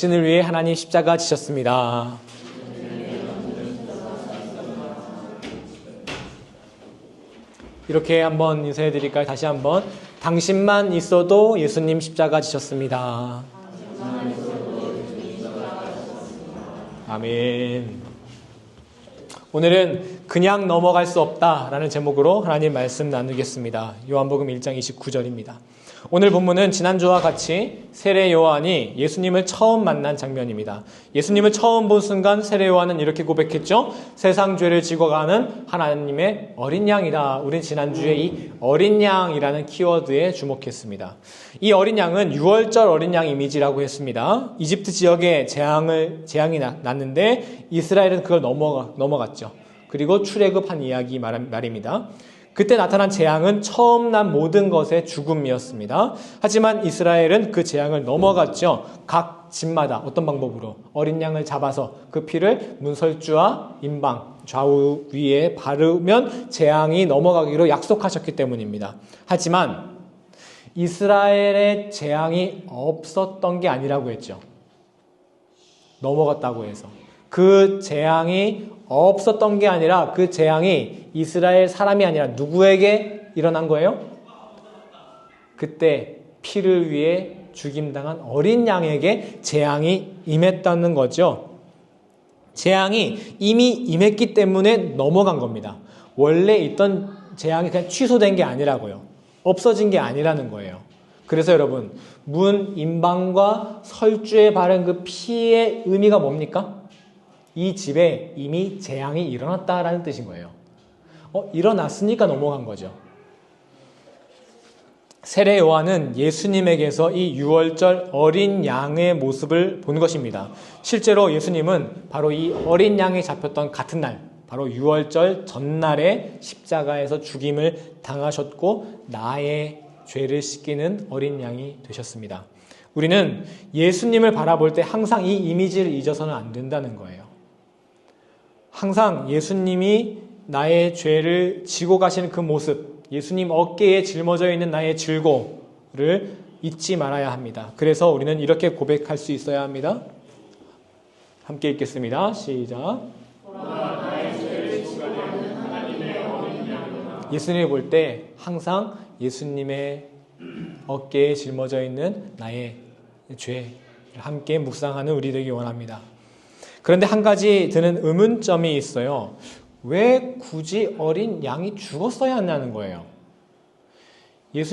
당신을 위해 하나님 십자가 지셨습니다. 이렇게 한번 인사해 드릴까요? 다시 한번. 당신만 있어도 예수님 십자가 지셨습니다. 아멘. 오늘은 그냥 넘어갈 수 없다라는 제목으로 하나님 말씀 나누겠습니다. 요한복음 1장 29절입니다. 오늘 본문은 지난주와 같이 세례 요한이 예수님을 처음 만난 장면입니다. 예수님을 처음 본 순간 세례 요한은 이렇게 고백했죠. 세상 죄를 지고 가는 하나님의 어린 양이다. 우린 지난주에 이 어린 양이라는 키워드에 주목했습니다. 이 어린 양은 6월절 어린 양 이미지라고 했습니다. 이집트 지역에 재앙이 났는데 이스라엘은 그걸 넘어갔죠. 그리고 출애굽한 이야기 말입니다. 그때 나타난 재앙은 처음 난 모든 것의 죽음이었습니다. 하지만 이스라엘은 그 재앙을 넘어갔죠. 각 집마다 어떤 방법으로 어린 양을 잡아서 그 피를 문설주와 임방 좌우 위에 바르면 재앙이 넘어가기로 약속하셨기 때문입니다. 하지만 이스라엘의 재앙이 없었던 게 아니라고 했죠. 넘어갔다고 해서. 그 재앙이 없었던 게 아니라 그 재앙이 이스라엘 사람이 아니라 누구에게 일어난 거예요? 그때 피를 위해 죽임당한 어린 양에게 재앙이 임했다는 거죠. 재앙이 이미 임했기 때문에 넘어간 겁니다. 원래 있던 재앙이 그냥 취소된 게 아니라고요. 없어진 게 아니라는 거예요. 그래서 여러분, 문, 임방과 설주에 바른 그 피의 의미가 뭡니까? 이 집에 이미 재앙이 일어났다라는 뜻인 거예요. 일어났으니까 넘어간 거죠. 세례 요한은 예수님에게서 이 6월절 어린 양의 모습을 본 것입니다. 실제로 예수님은 바로 이 어린 양이 잡혔던 같은 날, 바로 6월절 전날에 십자가에서 죽임을 당하셨고 나의 죄를 씻기는 어린 양이 되셨습니다. 우리는 예수님을 바라볼 때 항상 이 이미지를 잊어서는 안 된다는 거예요. 항상 예수님이 나의 죄를 지고 가시는 그 모습, 예수님 어깨에 짊어져 있는 나의 질고를 잊지 말아야 합니다. 그래서 우리는 이렇게 고백할 수 있어야 합니다. 함께 읽겠습니다. 시작. 예수님을 볼 때 항상 예수님의 어깨에 짊어져 있는 나의 죄를 함께 묵상하는 우리 되기 원합니다. 그런데 한 가지 드는 의문점이 있어요. 왜 굳이 어린 양이 죽었어야 한다는 거예요.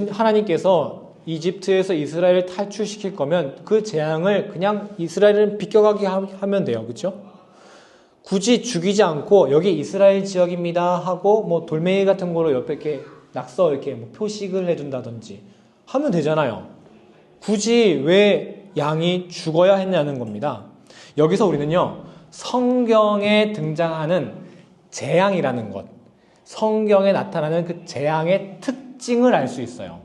하나님께서 이집트에서 이스라엘을 탈출시킬 거면 그 재앙을 그냥 이스라엘을 비껴가게 하면 돼요. 그렇죠? 굳이 죽이지 않고 여기 이스라엘 지역입니다 하고 뭐 돌멩이 같은 거로 옆에 이렇게 낙서 이렇게 뭐 표식을 해준다든지 하면 되잖아요. 굳이 왜 양이 죽어야 했냐는 겁니다. 여기서 우리는요, 성경에 등장하는 재앙이라는 것, 성경에 나타나는 그 재앙의 특징을 알 수 있어요.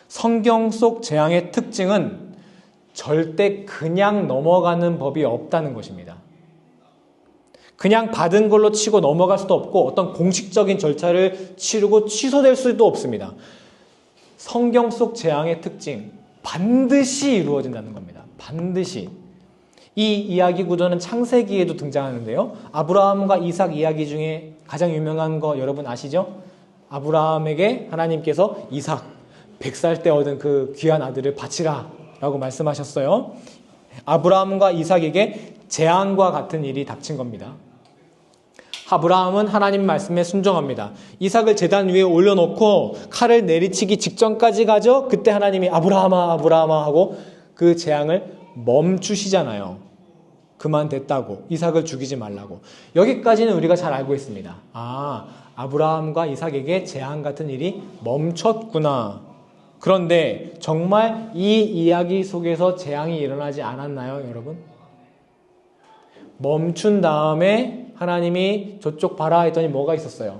성경 속 재앙의 특징은 절대 그냥 넘어가는 법이 없다는 것입니다. 그냥 받은 걸로 치고 넘어갈 수도 없고 어떤 공식적인 절차를 치르고 취소될 수도 없습니다. 성경 속 재앙의 특징, 반드시 이루어진다는 겁니다. 반드시. 이 이야기 구조는 창세기에도 등장하는데요. 아브라함과 이삭 이야기 중에 가장 유명한 거 여러분 아시죠? 아브라함에게 하나님께서 이삭, 100살 때 얻은 그 귀한 아들을 바치라 라고 말씀하셨어요. 아브라함과 이삭에게 재앙과 같은 일이 닥친 겁니다. 아브라함은 하나님 말씀에 순종합니다. 이삭을 제단 위에 올려놓고 칼을 내리치기 직전까지 가죠. 그때 하나님이 아브라함아 아브라함아 하고 그 재앙을 멈추시잖아요. 그만 됐다고. 이삭을 죽이지 말라고. 여기까지는 우리가 잘 알고 있습니다. 아브라함과 이삭에게 재앙 같은 일이 멈췄구나. 그런데 정말 이 이야기 속에서 재앙이 일어나지 않았나요, 여러분? 멈춘 다음에 하나님이 저쪽 봐라 했더니 뭐가 있었어요?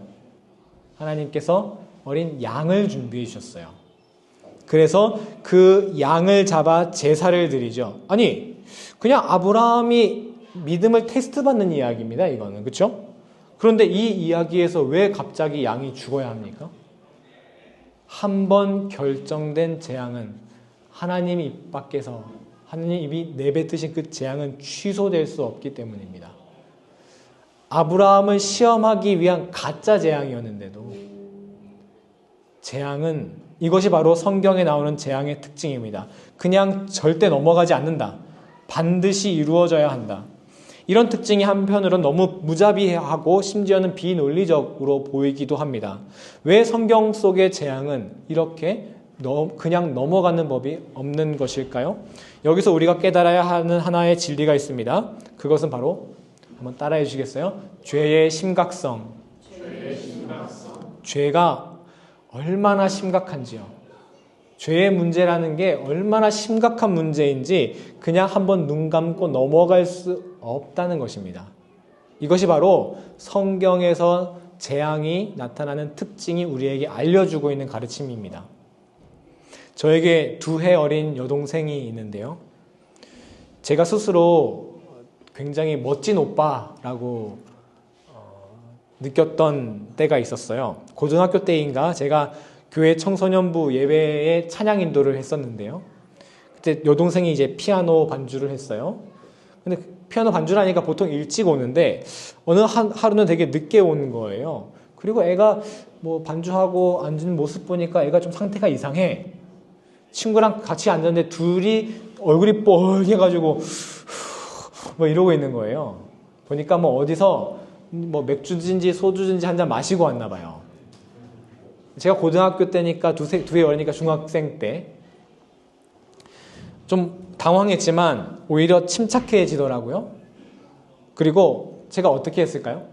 하나님께서 어린 양을 준비해 주셨어요. 그래서 그 양을 잡아 제사를 드리죠. 아니, 그냥 아브라함이 믿음을 테스트 받는 이야기입니다. 이거는. 그렇죠? 그런데 이 이야기에서 왜 갑자기 양이 죽어야 합니까? 한 번 결정된 재앙은 하나님 입 밖에서 하느님이 내뱉으신 그 재앙은 취소될 수 없기 때문입니다. 아브라함을 시험하기 위한 가짜 재앙이었는데도 재앙은 이것이 바로 성경에 나오는 재앙의 특징입니다. 그냥 절대 넘어가지 않는다. 반드시 이루어져야 한다. 이런 특징이 한편으로는 너무 무자비하고 심지어는 비논리적으로 보이기도 합니다. 왜 성경 속의 재앙은 이렇게 그냥 넘어가는 법이 없는 것일까요? 여기서 우리가 깨달아야 하는 하나의 진리가 있습니다. 그것은 바로 한번 따라해 주시겠어요? 죄의 심각성. 죄가 얼마나 심각한지요. 죄의 문제라는 게 얼마나 심각한 문제인지 그냥 한번 눈 감고 넘어갈 수 없다는 것입니다. 이것이 바로 성경에서 재앙이 나타나는 특징이 우리에게 알려주고 있는 가르침입니다. 저에게 2해 어린 여동생이 있는데요. 제가 스스로 굉장히 멋진 오빠라고 느꼈던 때가 있었어요. 고등학교 때인가 제가 교회 청소년부 예배에 찬양 인도를 했었는데요. 그때 여동생이 이제 피아노 반주를 했어요. 근데 피아노 반주를 하니까 보통 일찍 오는데 어느 하루는 되게 늦게 온 거예요. 그리고 애가 뭐 반주하고 앉은 모습 보니까 애가 좀 상태가 이상해. 친구랑 같이 앉았는데 둘이 얼굴이 뻘개가지고 뭐 이러고 있는 거예요. 보니까 뭐 어디서 뭐 맥주든지 소주든지 한 잔 마시고 왔나 봐요. 제가 고등학교 때니까 두해 어리니까 중학생 때 좀 당황했지만 오히려 침착해지더라고요. 그리고 제가 어떻게 했을까요?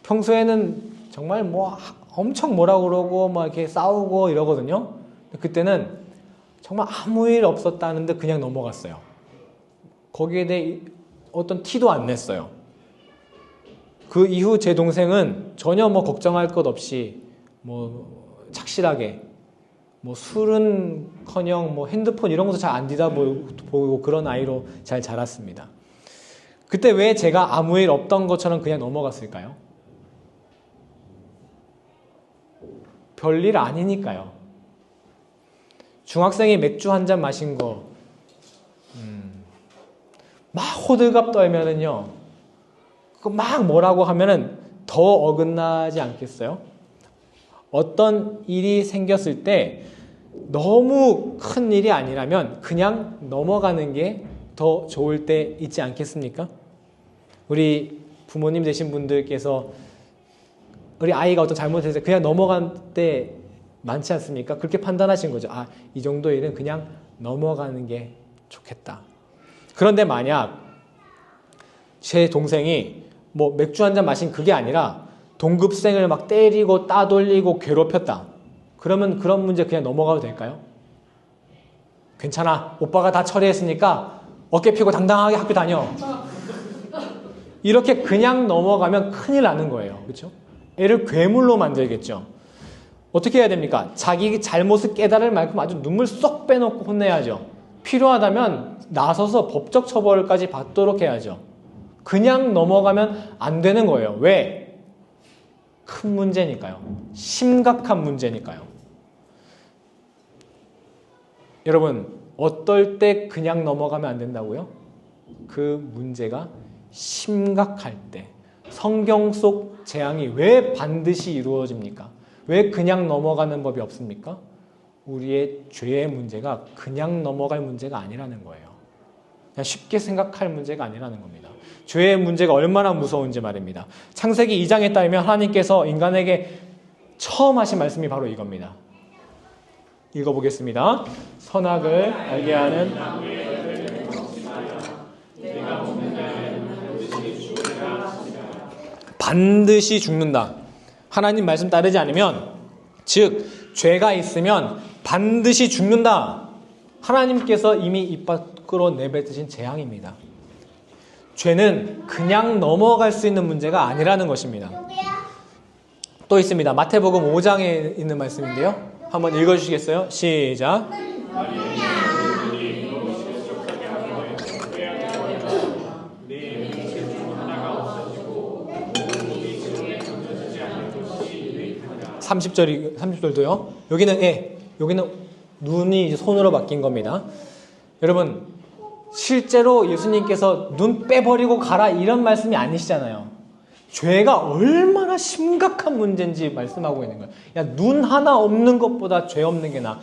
평소에는 정말 뭐 엄청 뭐라 그러고 막 이렇게 싸우고 이러거든요. 그때는 정말 아무 일 없었다는데 그냥 넘어갔어요. 거기에 대해 어떤 티도 안 냈어요. 그 이후 제 동생은 전혀 뭐 걱정할 것 없이 뭐 착실하게 뭐 술은커녕 뭐 핸드폰 이런 것도 잘 안 뒤다보고 그런 아이로 잘 자랐습니다. 그때 왜 제가 아무 일 없던 것처럼 그냥 넘어갔을까요? 별일 아니니까요. 중학생이 맥주 한 잔 마신 거 막 호들갑 떨면은요, 그 막 뭐라고 하면은 더 어긋나지 않겠어요? 어떤 일이 생겼을 때 너무 큰 일이 아니라면 그냥 넘어가는 게 더 좋을 때 있지 않겠습니까? 우리 부모님 되신 분들께서 우리 아이가 어떤 잘못했을 때 그냥 넘어간 때 많지 않습니까? 그렇게 판단하신 거죠. 아, 이 정도 일은 그냥 넘어가는 게 좋겠다. 그런데 만약 제 동생이 뭐 맥주 한 잔 마신 그게 아니라 동급생을 막 때리고 따돌리고 괴롭혔다. 그러면 그런 문제 그냥 넘어가도 될까요? 괜찮아. 오빠가 다 처리했으니까 어깨 펴고 당당하게 학교 다녀. 이렇게 그냥 넘어가면 큰일 나는 거예요. 그렇죠? 애를 괴물로 만들겠죠. 어떻게 해야 됩니까? 자기 잘못을 깨달을 만큼 아주 눈물 쏙 빼놓고 혼내야죠. 필요하다면 나서서 법적 처벌까지 받도록 해야죠. 그냥 넘어가면 안 되는 거예요. 왜? 큰 문제니까요. 심각한 문제니까요. 여러분, 어떨 때 그냥 넘어가면 안 된다고요? 그 문제가 심각할 때. 성경 속 재앙이 왜 반드시 이루어집니까? 왜 그냥 넘어가는 법이 없습니까? 우리의 죄의 문제가 그냥 넘어갈 문제가 아니라는 거예요. 그냥 쉽게 생각할 문제가 아니라는 겁니다. 죄의 문제가 얼마나 무서운지 말입니다. 창세기 2장에 따르면 하나님께서 인간에게 처음 하신 말씀이 바로 이겁니다. 읽어보겠습니다. 선악을 알게 하는 반드시 죽는다. 하나님 말씀 따르지 않으면, 즉 죄가 있으면 반드시 죽는다. 하나님께서 이미 입 밖으로 내뱉으신 재앙입니다. 죄는 그냥 넘어갈 수 있는 문제가 아니라는 것입니다. 또 있습니다. 마태복음 5장에 있는 말씀인데요. 한번 읽어주시겠어요? 시작. 30절도요. 여기는 눈이 이제 손으로 바뀐 겁니다. 여러분, 실제로 예수님께서 눈 빼버리고 가라 이런 말씀이 아니시잖아요. 죄가 얼마나 심각한 문제인지 말씀하고 있는 거예요. 야, 눈 하나 없는 것보다 죄 없는 게 나아.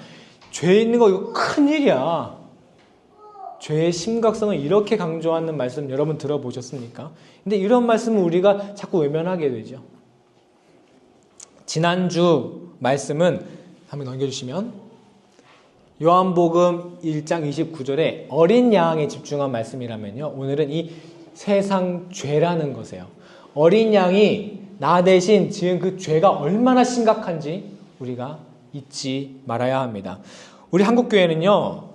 죄 있는 거 이거 큰일이야. 죄의 심각성을 이렇게 강조하는 말씀 여러분 들어보셨습니까? 근데 이런 말씀을 우리가 자꾸 외면하게 되죠. 지난주 말씀은 한번 넘겨주시면 요한복음 1장 29절에 어린 양에 집중한 말씀이라면요, 오늘은 이 세상 죄라는 것이에요. 어린 양이 나 대신 지은 그 죄가 얼마나 심각한지 우리가 잊지 말아야 합니다. 우리 한국교회는요,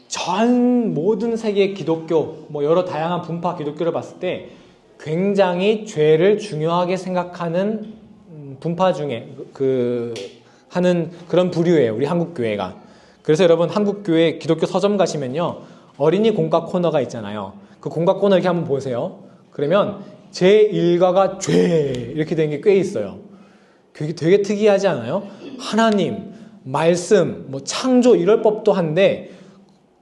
전 모든 세계 기독교, 여러 다양한 분파 기독교를 봤을 때 굉장히 죄를 중요하게 생각하는 분파 중에 하는 그런 부류예요, 우리 한국교회가. 그래서 여러분, 한국교회 기독교 서점 가시면요, 어린이 공과 코너가 있잖아요. 그 공과 코너 이렇게 한번 보세요. 그러면 제1과가 죄 이렇게 된 게 꽤 있어요. 되게 특이하지 않아요? 하나님, 말씀, 창조 이럴 법도 한데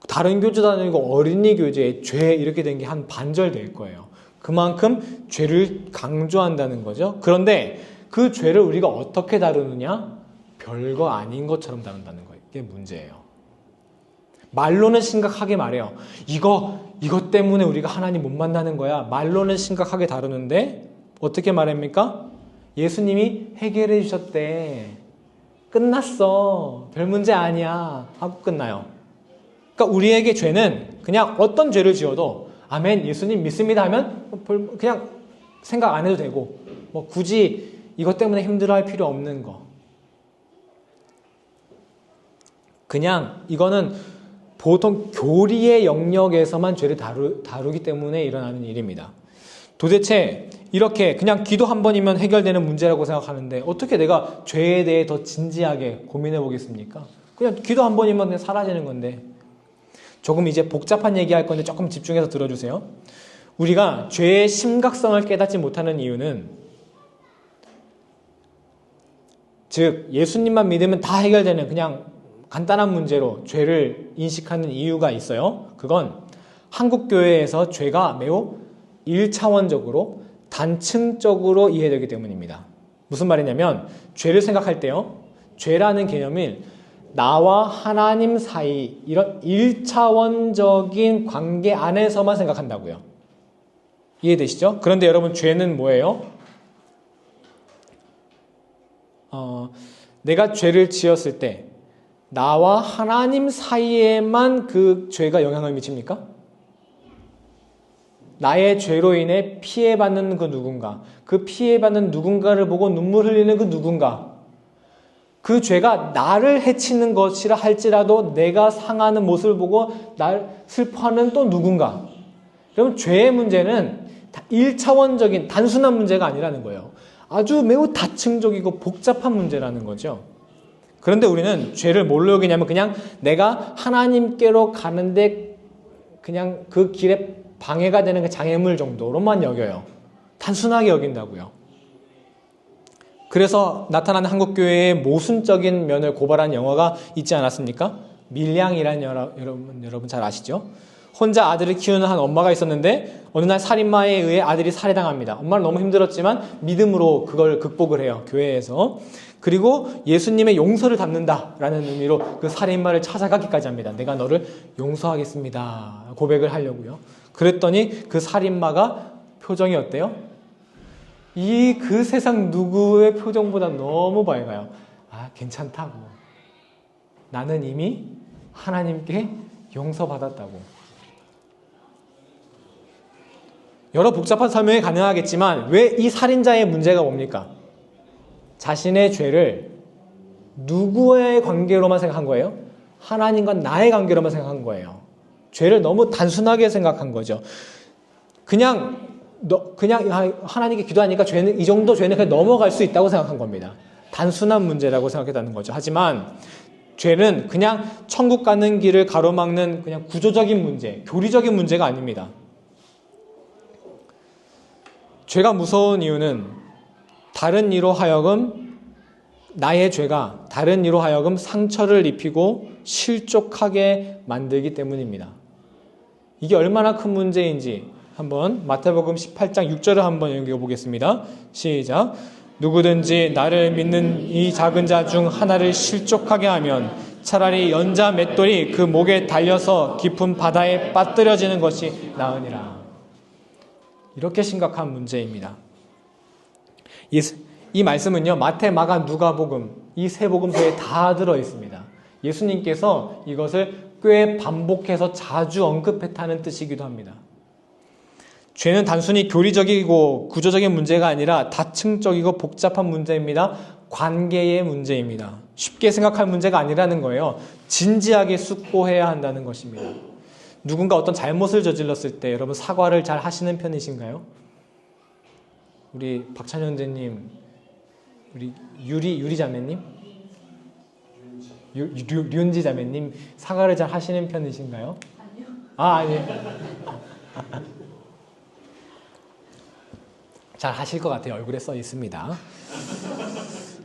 다른 교재도 아니고 어린이 교재에 죄 이렇게 된 게 한 반절 될 거예요. 그만큼 죄를 강조한다는 거죠. 그런데 그 죄를 우리가 어떻게 다루느냐? 별거 아닌 것처럼 다룬다는 거예요. 이게 문제예요. 말로는 심각하게 말해요. 이것 때문에 우리가 하나님 못 만나는 거야. 말로는 심각하게 다루는데 어떻게 말합니까? 예수님이 해결해 주셨대. 끝났어. 별 문제 아니야. 하고 끝나요. 그러니까 우리에게 죄는 그냥 어떤 죄를 지어도 아멘, 예수님 믿습니다 하면 그냥 생각 안 해도 되고, 굳이 이것 때문에 힘들어할 필요 없는 거. 그냥 이거는 보통 교리의 영역에서만 죄를 다루기 때문에 일어나는 일입니다. 도대체 이렇게 그냥 기도 한 번이면 해결되는 문제라고 생각하는데 어떻게 내가 죄에 대해 더 진지하게 고민해 보겠습니까? 그냥 기도 한 번이면 사라지는 건데. 조금 이제 복잡한 얘기할 건데 조금 집중해서 들어주세요. 우리가 죄의 심각성을 깨닫지 못하는 이유는, 즉 예수님만 믿으면 다 해결되는 그냥 간단한 문제로 죄를 인식하는 이유가 있어요. 그건 한국교회에서 죄가 매우 1차원적으로 단층적으로 이해되기 때문입니다. 무슨 말이냐면, 죄를 생각할 때요, 죄라는 개념이 나와 하나님 사이 이런 1차원적인 관계 안에서만 생각한다고요. 이해되시죠? 그런데 여러분, 죄는 뭐예요? 내가 죄를 지었을 때 나와 하나님 사이에만 그 죄가 영향을 미칩니까? 나의 죄로 인해 피해받는 그 누군가, 그 피해받는 누군가를 보고 눈물 흘리는 그 누군가, 그 죄가 나를 해치는 것이라 할지라도 내가 상하는 모습을 보고 날 슬퍼하는 또 누군가. 여러분, 죄의 문제는 1차원적인 단순한 문제가 아니라는 거예요. 아주 매우 다층적이고 복잡한 문제라는 거죠. 그런데 우리는 죄를 뭘로 여기냐면 그냥 내가 하나님께로 가는데 그냥 그 길에 방해가 되는 그 장애물 정도로만 여겨요. 단순하게 여긴다고요. 그래서 나타나는 한국교회의 모순적인 면을 고발한 영화가 있지 않았습니까? 밀양이라는 여러분 잘 아시죠? 혼자 아들을 키우는 한 엄마가 있었는데 어느 날 살인마에 의해 아들이 살해당합니다. 엄마는 너무 힘들었지만 믿음으로 그걸 극복을 해요, 교회에서. 그리고 예수님의 용서를 담는다라는 의미로 그 살인마를 찾아가기까지 합니다. 내가 너를 용서하겠습니다, 고백을 하려고요. 그랬더니 그 살인마가 표정이 어때요? 그 세상 누구의 표정보다 너무 밝아요. 괜찮다고. 나는 이미 하나님께 용서받았다고. 여러 복잡한 설명이 가능하겠지만 왜 이 살인자의 문제가 뭡니까? 자신의 죄를 누구의 관계로만 생각한 거예요? 하나님과 나의 관계로만 생각한 거예요. 죄를 너무 단순하게 생각한 거죠. 그냥 하나님께 기도하니까 죄는, 이 정도 죄는 그냥 넘어갈 수 있다고 생각한 겁니다. 단순한 문제라고 생각했다는 거죠. 하지만 죄는 그냥 천국 가는 길을 가로막는 그냥 구조적인 문제, 교리적인 문제가 아닙니다. 죄가 무서운 이유는 다른 이로 하여금 나의 죄가 다른 이로 하여금 상처를 입히고 실족하게 만들기 때문입니다. 이게 얼마나 큰 문제인지 한번 마태복음 18장 6절을 한번 읽어보겠습니다. 시작. 누구든지 나를 믿는 이 작은 자 중 하나를 실족하게 하면 차라리 연자 맷돌이 그 목에 달려서 깊은 바다에 빠뜨려지는 것이 나으니라. 이렇게 심각한 문제입니다. 이 말씀은요, 마태, 마가, 누가복음 이 세 복음서에 다 들어 있습니다. 예수님께서 이것을 꽤 반복해서 자주 언급했다는 뜻이기도 합니다. 죄는 단순히 교리적이고 구조적인 문제가 아니라 다층적이고 복잡한 문제입니다. 관계의 문제입니다. 쉽게 생각할 문제가 아니라는 거예요. 진지하게 숙고해야 한다는 것입니다. 누군가 어떤 잘못을 저질렀을 때 여러분 사과를 잘 하시는 편이신가요? 우리 박찬현 대님, 우리 유리 자매님, 류은지 자매님 사과를 잘 하시는 편이신가요? 아니요. 아니. 잘 하실 것 같아요. 얼굴에 써 있습니다.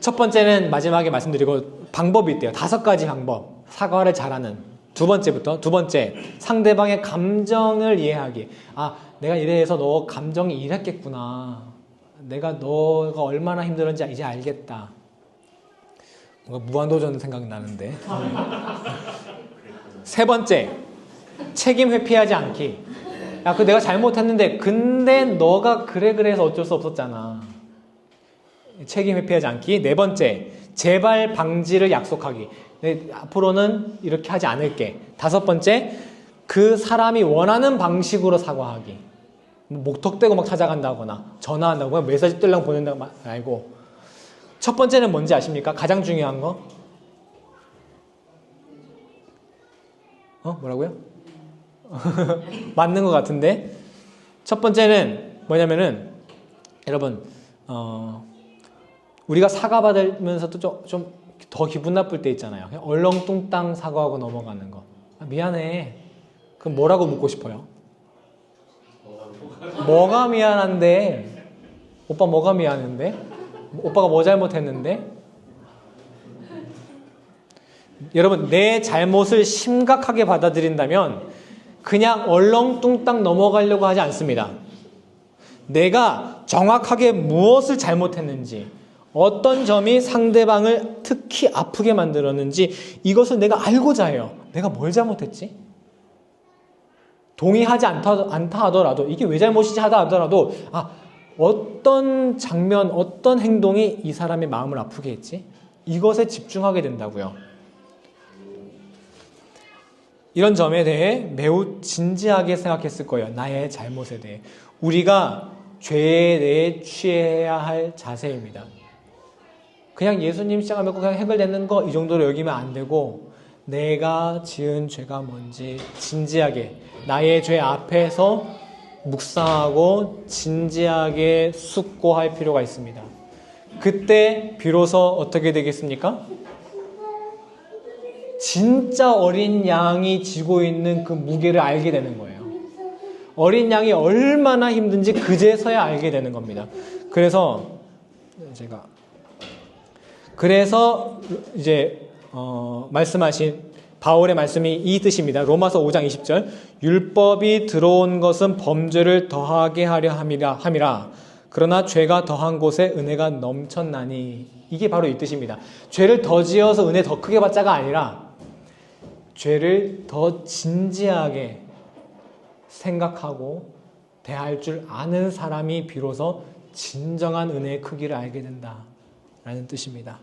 첫 번째는 마지막에 말씀드리고 방법이 있대요. 5가지 방법. 사과를 잘하는. 두 번째, 상대방의 감정을 이해하기. 아, 내가 이래서 너 감정이 이랬겠구나. 내가 너가 얼마나 힘들었는지 이제 알겠다. 뭔가 무한도전 생각나는데. 세 번째, 책임 회피하지 않기. 야, 내가 잘못했는데 근데 너가 그래서 어쩔 수 없었잖아. 책임 회피하지 않기. 네 번째, 재발 방지를 약속하기. 앞으로는 이렇게 하지 않을게. 5번째, 그 사람이 원하는 방식으로 사과하기. 목턱대고 막 찾아간다거나 전화한다고 그냥 메시지 뜰랑 보낸다고 말고. 첫 번째는 뭔지 아십니까? 가장 중요한 거. 뭐라고요? 맞는 것 같은데. 첫 번째는 뭐냐면은 여러분 우리가 사과받으면서도 좀 더 기분 나쁠 때 있잖아요. 그냥 얼렁뚱땅 사과하고 넘어가는 거. 미안해. 그럼 뭐라고 묻고 싶어요? 뭐가 미안한데? 오빠 뭐가 미안한데? 오빠가 뭐 잘못했는데? 여러분, 내 잘못을 심각하게 받아들인다면 그냥 얼렁뚱땅 넘어가려고 하지 않습니다. 내가 정확하게 무엇을 잘못했는지, 어떤 점이 상대방을 특히 아프게 만들었는지 이것을 내가 알고자 해요. 내가 뭘 잘못했지? 동의하지 않다 하더라도, 이게 왜 잘못이지 하더라도 어떤 장면, 어떤 행동이 이 사람의 마음을 아프게 했지? 이것에 집중하게 된다고요. 이런 점에 대해 매우 진지하게 생각했을 거예요. 나의 잘못에 대해. 우리가 죄에 대해 취해야 할 자세입니다. 그냥 예수님 시작하면 그냥 해결되는 거 이 정도로 여기면 안 되고, 내가 지은 죄가 뭔지 진지하게 나의 죄 앞에서 묵상하고 진지하게 숙고할 필요가 있습니다. 그때 비로소 어떻게 되겠습니까? 진짜 어린 양이 지고 있는 그 무게를 알게 되는 거예요. 어린 양이 얼마나 힘든지 그제서야 알게 되는 겁니다. 그래서 이제 말씀하신 바울의 말씀이 이 뜻입니다. 로마서 5장 20절. 율법이 들어온 것은 범죄를 더하게 하려 함이라. 그러나 죄가 더한 곳에 은혜가 넘쳤나니. 이게 바로 이 뜻입니다. 죄를 더 지어서 은혜 더 크게 받자가 아니라 죄를 더 진지하게 생각하고 대할 줄 아는 사람이 비로소 진정한 은혜의 크기를 알게 된다라는 뜻입니다.